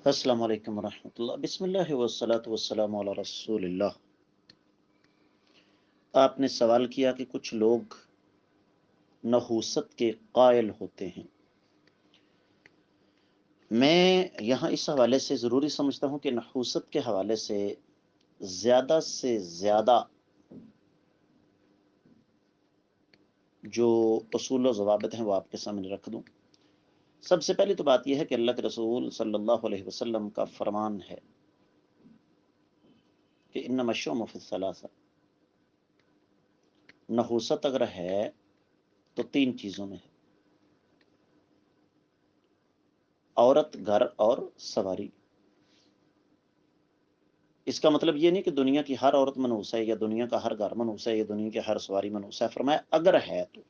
السلام علیکم ورحمۃ اللہ، بسم اللہ والصلاۃ والسلام علی رسول اللہ۔ آپ نے سوال کیا کہ کچھ لوگ نحوست کے قائل ہوتے ہیں۔ میں یہاں اس حوالے سے ضروری سمجھتا ہوں کہ نحوست کے حوالے سے زیادہ جو اصول و ضوابط ہیں وہ آپ کے سامنے رکھ دوں۔ سب سے پہلی تو بات یہ ہے کہ اللہ کے رسول صلی اللہ علیہ وسلم کا فرمان ہے کہ انما الشؤم فی الثلاثہ، نحوست اگر ہے تو تین چیزوں میں ہے: عورت، گھر اور سواری۔ اس کا مطلب یہ نہیں کہ دنیا کی ہر عورت منحوس ہے یا دنیا کا ہر گھر منحوس ہے یا دنیا کی ہر سواری منحوس ہے، فرمایا اگر ہے تو۔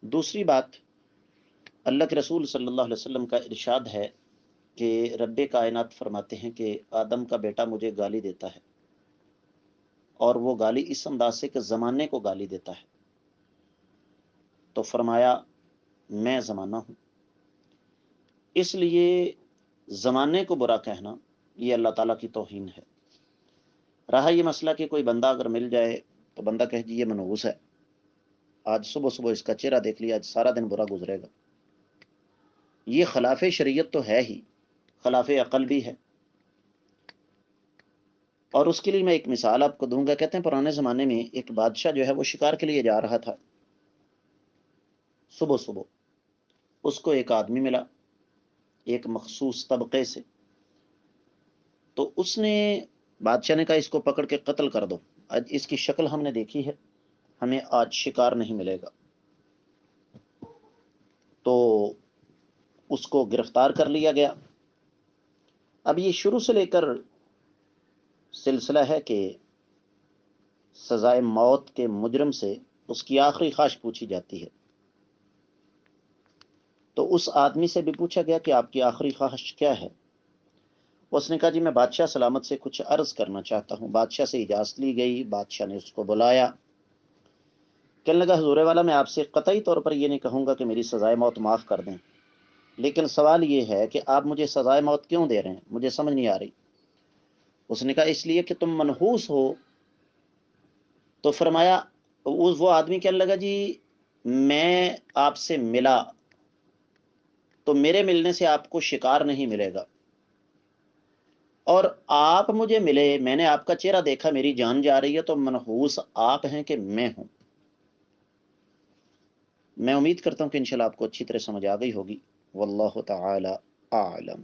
دوسری بات، اللہ کے رسول صلی اللہ علیہ وسلم کا ارشاد ہے کہ رب کائنات فرماتے ہیں کہ آدم کا بیٹا مجھے گالی دیتا ہے، اور وہ گالی اس انداز سے کہ زمانے کو گالی دیتا ہے، تو فرمایا میں زمانہ ہوں۔ اس لیے زمانے کو برا کہنا یہ اللہ تعالیٰ کی توہین ہے۔ رہا یہ مسئلہ کہ کوئی بندہ اگر مل جائے تو بندہ کہے جی یہ منحوس ہے، آج صبح صبح اس کا چہرہ دیکھ لیا، آج سارا دن برا گزرے گا، یہ خلاف شریعت تو ہے ہی، خلاف عقل بھی ہے۔ اور اس کے لیے میں ایک مثال آپ کو دوں گا۔ کہتے ہیں پرانے زمانے میں ایک بادشاہ جو ہے وہ شکار کے لیے جا رہا تھا۔ صبح صبح اس کو ایک آدمی ملا ایک مخصوص طبقے سے، تو اس نے بادشاہ نے کہا اس کو پکڑ کے قتل کر دو، آج اس کی شکل ہم نے دیکھی ہے، ہمیں آج شکار نہیں ملے گا۔ تو اس کو گرفتار کر لیا گیا۔ اب یہ شروع سے لے کر سلسلہ ہے کہ سزائے موت کے مجرم سے اس کی آخری خواہش پوچھی جاتی ہے۔ تو اس آدمی سے بھی پوچھا گیا کہ آپ کی آخری خواہش کیا ہے؟ اس نے کہا جی میں بادشاہ سلامت سے کچھ عرض کرنا چاہتا ہوں۔ بادشاہ سے اجازت لی گئی، بادشاہ نے اس کو بلایا، کہنے لگا حضور والا میں آپ سے قطعی طور پر یہ نہیں کہوں گا کہ میری سزائے موت معاف کر دیں، لیکن سوال یہ ہے کہ آپ مجھے سزائے موت کیوں دے رہے ہیں، مجھے سمجھ نہیں آ رہی۔ اس نے کہا اس لیے کہ تم منحوس ہو۔ تو فرمایا، وہ آدمی کہنے لگا جی میں آپ سے ملا تو میرے ملنے سے آپ کو شکار نہیں ملے گا، اور آپ مجھے ملے، میں نے آپ کا چہرہ دیکھا، میری جان جا رہی ہے، تو منحوس آپ ہیں کہ میں ہوں؟ میں امید کرتا ہوں کہ انشاءاللہ آپ کو اچھی طرح سمجھ آ گئی ہوگی۔ واللہ تعالی اعلم۔